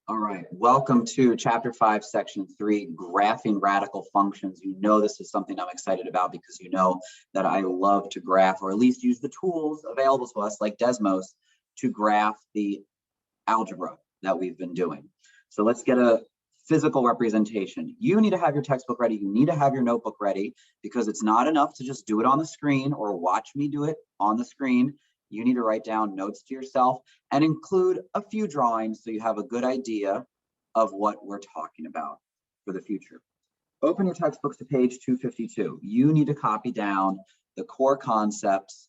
All right, welcome to Chapter 5, Section 3, Graphing Radical Functions. You know this is something I'm excited about because you know that I love to graph, or at least use the tools available to us like Desmos to graph the algebra that we've been doing. So let's get a physical representation. You need to have your textbook ready. You need to have your notebook ready because it's not enough to just do it on the screen or watch me do it on the screen. You need to write down notes to yourself and include a few drawings so you have a good idea of what we're talking about for the future. Open your textbooks to page 252. You need to copy down the core concepts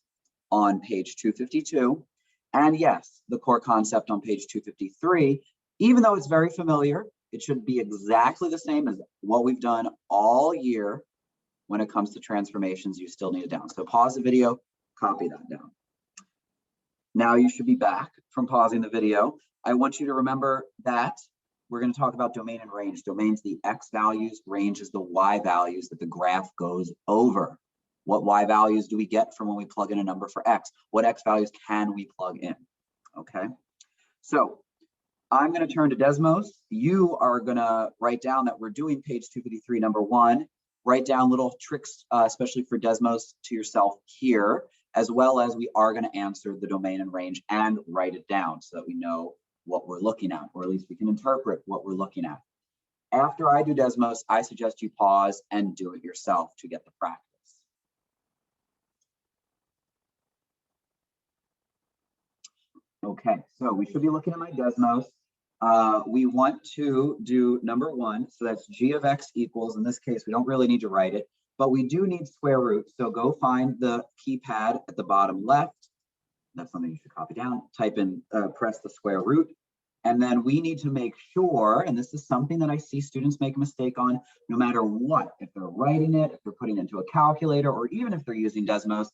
on page 252. And yes, the core concept on page 253, even though it's very familiar, it should be exactly the same as what we've done all year when it comes to transformations. You still need it down. So pause the video, copy that down. Now you should be back from pausing the video. I want you to remember that we're going to talk about domain and range. Domain's the x values, range is the y values that the graph goes over. What y values do we get from when we plug in a number for x? What x values can we plug in? Okay, so I'm going to turn to Desmos. You are going to write down that we're doing page 253, number 1. Write down little tricks, especially for Desmos, to yourself here, as well as we are going to answer the domain and range and write it down so that we know what we're looking at, or at least we can interpret what we're looking at. After I do Desmos, I suggest you pause and do it yourself to get the practice. Okay, so we should be looking at my Desmos. We want to do number 1, so that's g of x equals, in this case, we don't really need to write it, but we do need square root. So go find the keypad at the bottom left. That's something you should copy down. Type in, press the square root. And then we need to make sure, and this is something that I see students make a mistake on, no matter what, if they're writing it, if they're putting it into a calculator, or even if they're using Desmos,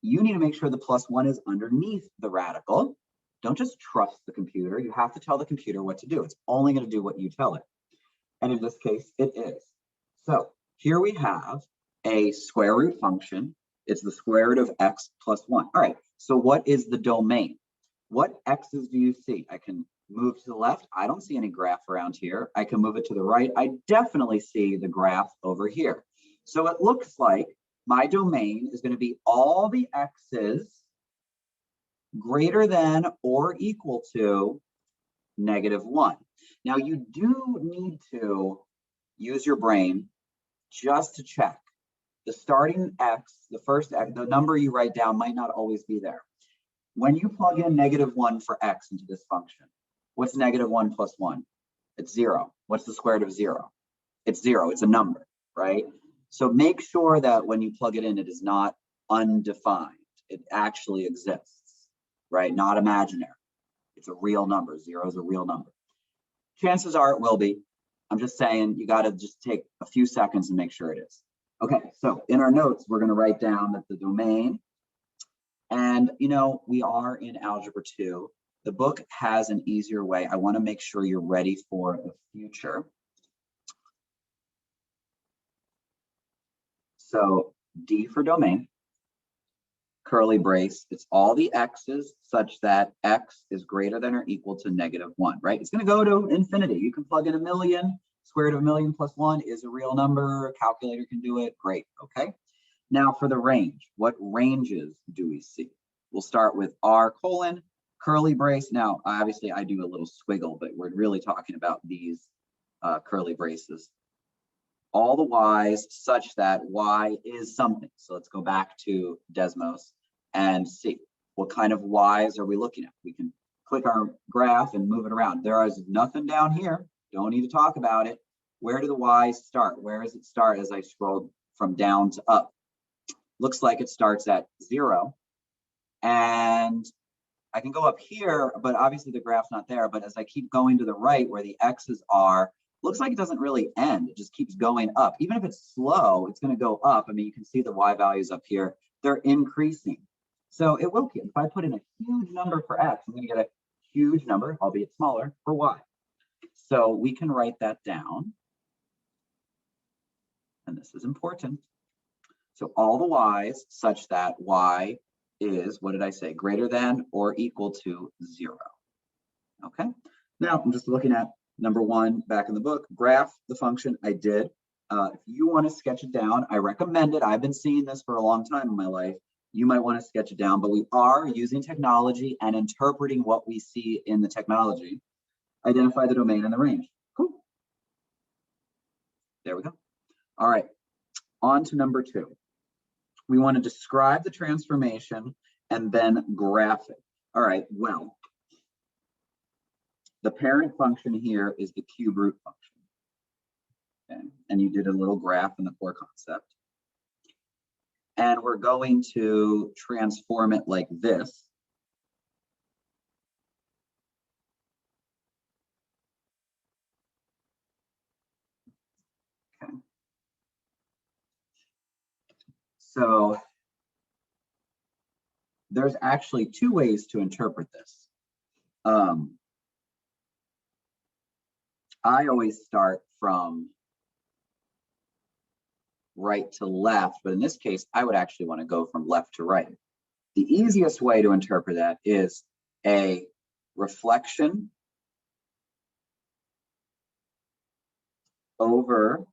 you need to make sure the +1 is underneath the radical. Don't just trust the computer. You have to tell the computer what to do. It's only going to do what you tell it. And in this case, it is. So here we have a square root function. It's the square root of x plus 1. All right, so what is the domain? What x's do you see? I can move to the left. I don't see any graph around here. I can move it to the right. I definitely see the graph over here. So it looks like my domain is going to be all the x's greater than or equal to -1. Now you do need to use your brain just to check. The starting x, the first x, the number you write down might not always be there. When you plug in -1 for x into this function, what's -1 plus 1? It's 0. What's the square root of 0? It's 0. It's a number, right? So make sure that when you plug it in, it is not undefined. It actually exists, right? Not imaginary. It's a real number. 0 is a real number. Chances are it will be. I'm just saying you got to just take a few seconds and make sure it is. Okay, so in our notes, we're going to write down that the domain, and you know, we are in Algebra 2. The book has an easier way. I want to make sure you're ready for the future. So D for domain, curly brace, it's all the x's such that x is greater than or equal to -1, right? It's going to go to infinity. You can plug in 1,000,000. Square root of 1,000,000 plus 1 is a real number. A calculator can do it. Great. Okay. Now for the range, what ranges do we see? We'll start with R colon, curly brace. Now, obviously, I do a little squiggle, but we're really talking about these curly braces. All the y's such that y is something. So let's go back to Desmos and see what kind of y's are we looking at. We can click our graph and move it around. There is nothing down here. Don't need to talk about it. Where do the y's start? Where does it start as I scroll from down to up? Looks like it starts at 0. And I can go up here, but obviously the graph's not there. But as I keep going to the right where the x's are, looks like it doesn't really end. It just keeps going up. Even if it's slow, it's going to go up. I mean, you can see the y values up here. They're increasing. So it will keep. If I put in a huge number for x, I'm going to get a huge number, albeit smaller, for y. So we can write that down. And this is important. So all the y's such that y is, what did I say, greater than or equal to 0. Okay, Now I'm just looking at number one back in the book, graph the function. I did. If you want to sketch it down, I recommend it. I've been seeing this for a long time in my life. You might want to sketch it down, but we are using technology and interpreting what we see in the technology. Identify the domain and the range. Cool. There we go. All right, on to number two. We want to describe the transformation and then graph it. All right, well, the parent function here is the cube root function. Okay, and you did a little graph in the core concept. And we're going to transform it like this. Okay. So there's actually two ways to interpret this. I always start from right to left, but in this case, I would actually want to go from left to right. The easiest way to interpret that is a reflection over,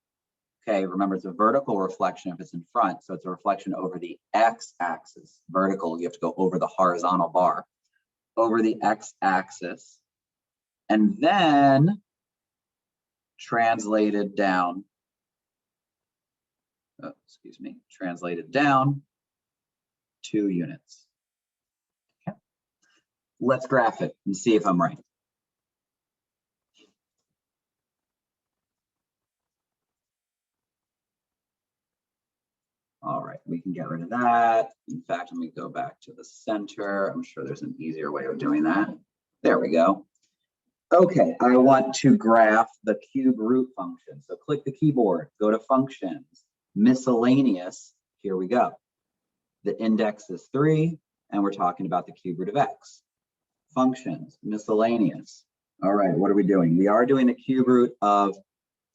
okay, remember it's a vertical reflection if it's in front, so it's a reflection over the x-axis. Vertical, you have to go over the horizontal bar, over the x-axis, and then translated down, translated down 2 units. Okay. Let's graph it and see if I'm right. All right, we can get rid of that. In fact, let me go back to the center. I'm sure there's an easier way of doing that. There we go. Okay, I want to graph the cube root function. So click the keyboard, go to functions, miscellaneous, here we go. The index is 3, and we're talking about the cube root of x. Functions, miscellaneous. All right, what are we doing? We are doing the cube root of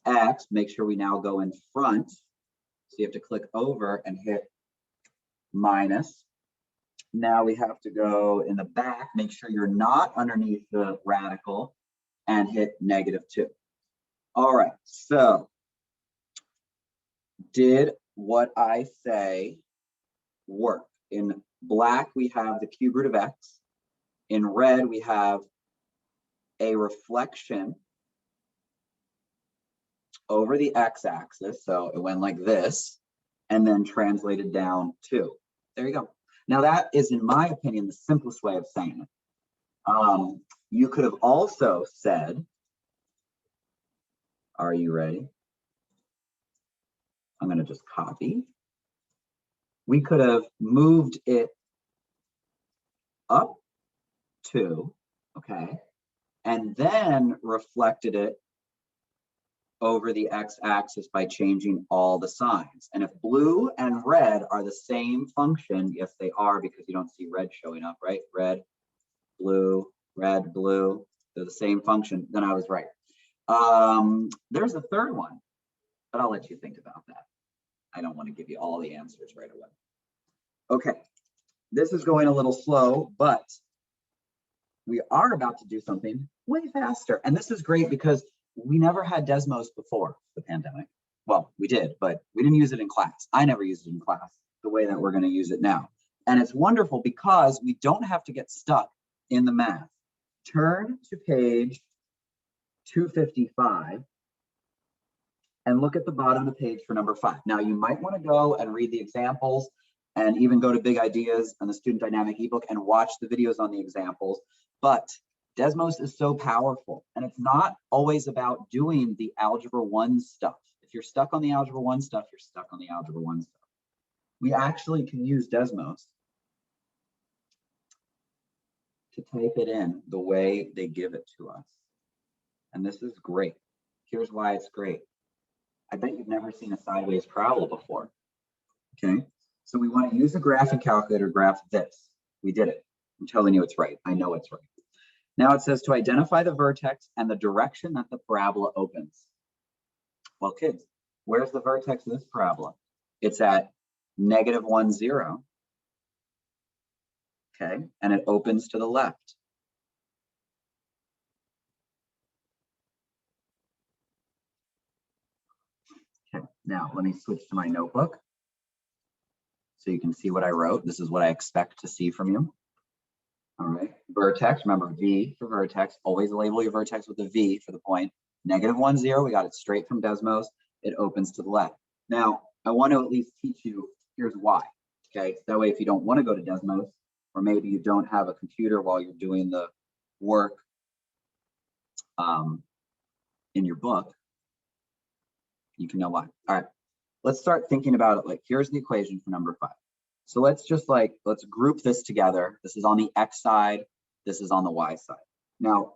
x. Make sure we now go in front. So you have to click over and hit minus. Now we have to go in the back, make sure you're not underneath the radical, and hit -2. All right, so did what I say work? In black, we have the cube root of x. In red, we have a reflection over the x-axis. So it went like this, and then translated down 2. There you go. Now that is, in my opinion, the simplest way of saying it. You could have also said, are you ready? I'm going to just copy. We could have moved it up 2, okay, and then reflected it over the x-axis by changing all the signs. And if blue and red are the same function, yes, they are, because you don't see red showing up, right? Red, blue, they're the same function, then I was right. There's a third one, but I'll let you think about that. I don't want to give you all the answers right away. Okay, this is going a little slow, but we are about to do something way faster. And this is great because we never had Desmos before the pandemic. Well, we did, but we didn't use it in class. I never used it in class the way that we're going to use it now. And it's wonderful because we don't have to get stuck in the math. Turn to page 255 and look at the bottom of the page for number 5. Now, you might want to go and read the examples and even go to Big Ideas and the Student Dynamic ebook and watch the videos on the examples. But Desmos is so powerful, and it's not always about doing the Algebra 1 stuff. If you're stuck on the Algebra 1 stuff, you're stuck on the Algebra 1 stuff. We actually can use Desmos to type it in the way they give it to us. And this is great. Here's why it's great. I bet you've never seen a sideways parabola before. Okay, so we want to use a graphing calculator, graph this. We did it. I'm telling you it's right. I know it's right. Now it says to identify the vertex and the direction that the parabola opens. Well, kids, where's the vertex of this parabola? It's at -1, 0. Okay, and it opens to the left. Okay, now let me switch to my notebook so you can see what I wrote. This is what I expect to see from you. All right, vertex, remember V for vertex, always label your vertex with a V for the point. -1, 0, we got it straight from Desmos. It opens to the left. Now, I want to at least teach you, here's why, okay? That way, if you don't want to go to Desmos, or maybe you don't have a computer while you're doing the work in your book, you can know why. All right, let's start thinking about it. Like, here's the equation for number 5. So let's group this together. This is on the X side, this is on the Y side. Now,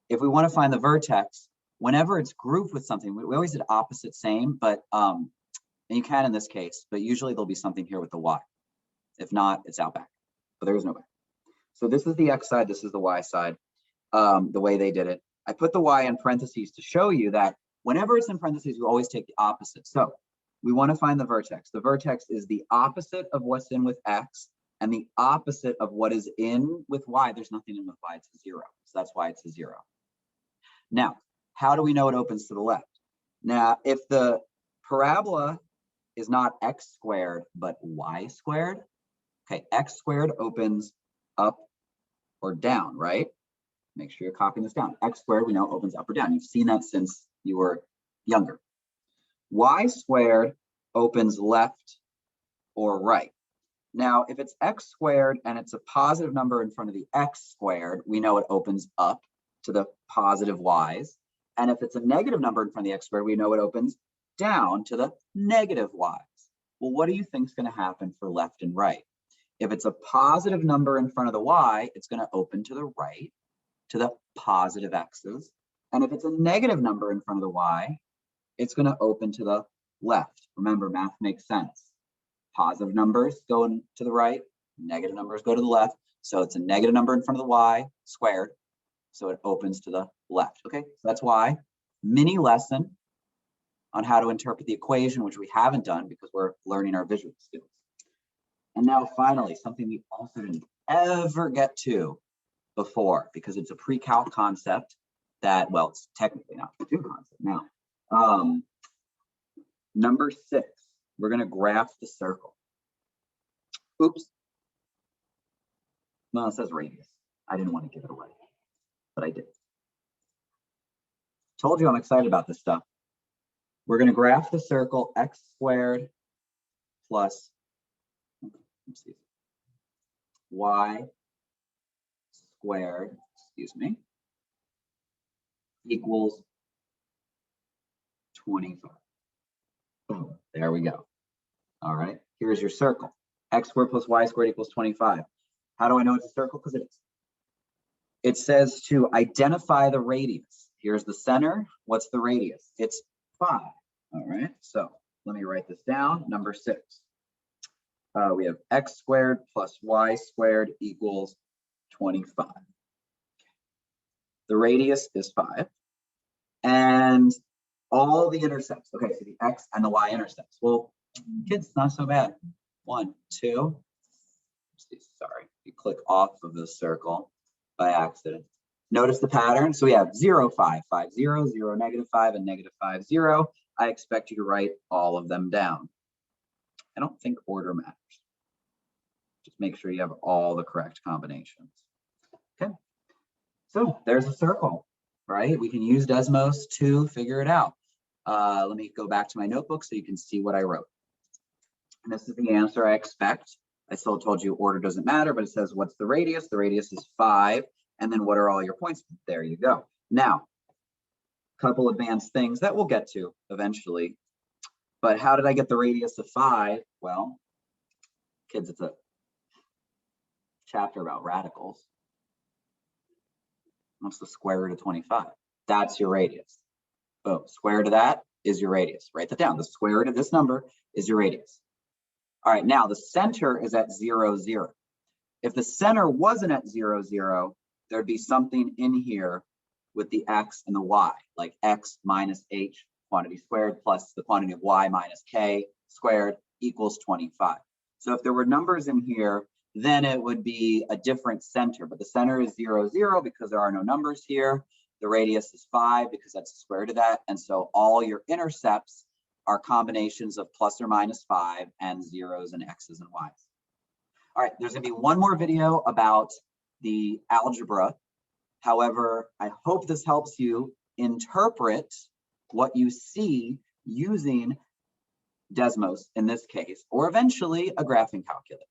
if we want to find the vertex, whenever it's grouped with something, we always did opposite same, but and you can in this case, but usually there'll be something here with the Y. If not, it's out back, but there is no back. So this is the X side, this is the Y side, the way they did it. I put the Y in parentheses to show you that whenever it's in parentheses, we always take the opposite. So we want to find the vertex. The vertex is the opposite of what's in with X and the opposite of what is in with Y. There's nothing in with Y, it's a 0. So that's why it's a 0. Now, how do we know it opens to the left? Now, if the parabola is not x squared, but y squared, okay, x squared opens up or down, right? Make sure you're copying this down. X squared, we know, opens up or down. You've seen that since you were younger. Y squared opens left or right. Now, if it's x squared and it's a positive number in front of the x squared, we know it opens up to the positive y's. And if it's a negative number in front of the x squared, we know it opens down to the negative y's. Well, what do you think is going to happen for left and right? If it's a positive number in front of the y, it's going to open to the right, to the positive x's. And if it's a negative number in front of the y, it's going to open to the left. Remember, math makes sense. Positive numbers go to the right, negative numbers go to the left. So it's a negative number in front of the y squared. So it opens to the left. Okay, so that's why. Mini lesson on how to interpret the equation, which we haven't done because we're learning our visual skills. And now finally, something we also didn't ever get to before because it's a pre-calc concept that, well, it's technically not a concept now. Number 6, we're going to graph the circle. Oops. No, it says radius. I didn't want to give it away, but I did. Told you I'm excited about this stuff. We're going to graph the circle x squared plus y squared, equals 25. Boom, there we go. All right, here's your circle. X squared plus y squared equals 25. How do I know it's a circle? Because it is. It says to identify the radius. Here's the center. What's the radius? It's 5. All right, so let me write this down. Number 6. We have x squared plus y squared equals 25. The radius is 5. And all the intercepts. Okay, so the x and the y intercepts. Well, kids, not so bad. 1, 2. Sorry, you click off of the circle by accident. Notice the pattern. So we have 0, 5, 5, 0, 0, -5, and -5, 0. I expect you to write all of them down. I don't think order matters. Just make sure you have all the correct combinations. Okay, so there's a circle, right? We can use Desmos to figure it out. Let me go back to my notebook so you can see what I wrote. And this is the answer I expect. I still told you order doesn't matter, but it says, what's the radius? The radius is 5. And then what are all your points? There you go. Now, a couple advanced things that we'll get to eventually. But how did I get the radius of 5? Well, kids, it's a chapter about radicals. What's the square root of 25? That's your radius. Boom, square root of that is your radius. Write that down. The square root of this number is your radius. All right, now the center is at 0, 0. If the center wasn't at 0, 0, there'd be something in here with the x and the y, like x minus h quantity squared plus the quantity of y minus k squared equals 25. So if there were numbers in here, then it would be a different center, but the center is 0, 0 because there are no numbers here. The radius is 5 because that's the square root of that. And so all your intercepts are combinations of plus or minus 5 and zeros and x's and y's. All right, there's gonna be one more video about the algebra. However, I hope this helps you interpret what you see using Desmos in this case, or eventually a graphing calculator.